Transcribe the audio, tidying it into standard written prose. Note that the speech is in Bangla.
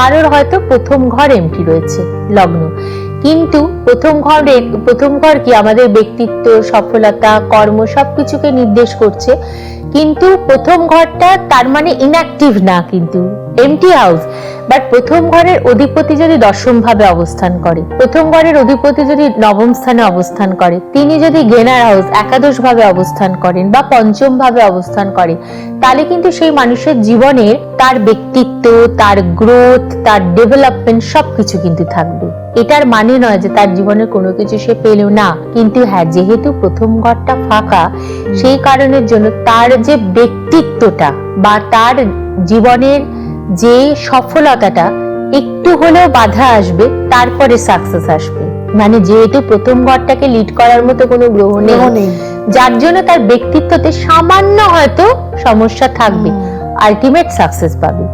কারোর হয়তো প্রথম ঘর এমটি রয়েছে লগ্ন, কিন্তু প্রথম ঘর কি আমাদের ব্যক্তিত্ব, সফলতা, কর্ম সবকিছুকে নির্দেশ করছে, কিন্তু প্রথম ঘরটা তার মানে ইনঅ্যাক্টিভ না, কিন্তু এমটি হাউস। বাট প্রথম ঘরের অধিপতি যদি দশম ভাবে অবস্থান করে, প্রথম ঘরের অধিপতি যদি নবম স্থানে অবস্থান করে, তিনি যদি গেনার হাউস একাদশ ভাবে অবস্থান করেন বা পঞ্চম ভাবে অবস্থান করে, তাহলে কিন্তু সেই মানুষের জীবনের তার ব্যক্তিত্ব, তার গ্রোথ, তার ডেভেলপমেন্ট সবকিছু কিন্তু থাকবে। এটার মানে নয় যে তার জীবনে কোনো কিছু সে পেল না, কিন্তু হ্যাঁ, যেহেতু প্রথম ঘরটা ফাঁকা, সেই কারণের জন্য তার যে ব্যক্তিত্বটা বা তার জীবনের যে সফলতাটা একটু হলেও বাধা আসবে, তারপরে সাকসেস আসবে। মানে যেহেতু প্রথম ঘরটাকে লিড করার মতো কোনো গ্রহ নেই, যার জন্য তার ব্যক্তিত্বতে সামান্য হয়তো সমস্যা থাকবে, আলটিমেট সাকসেস পাবে।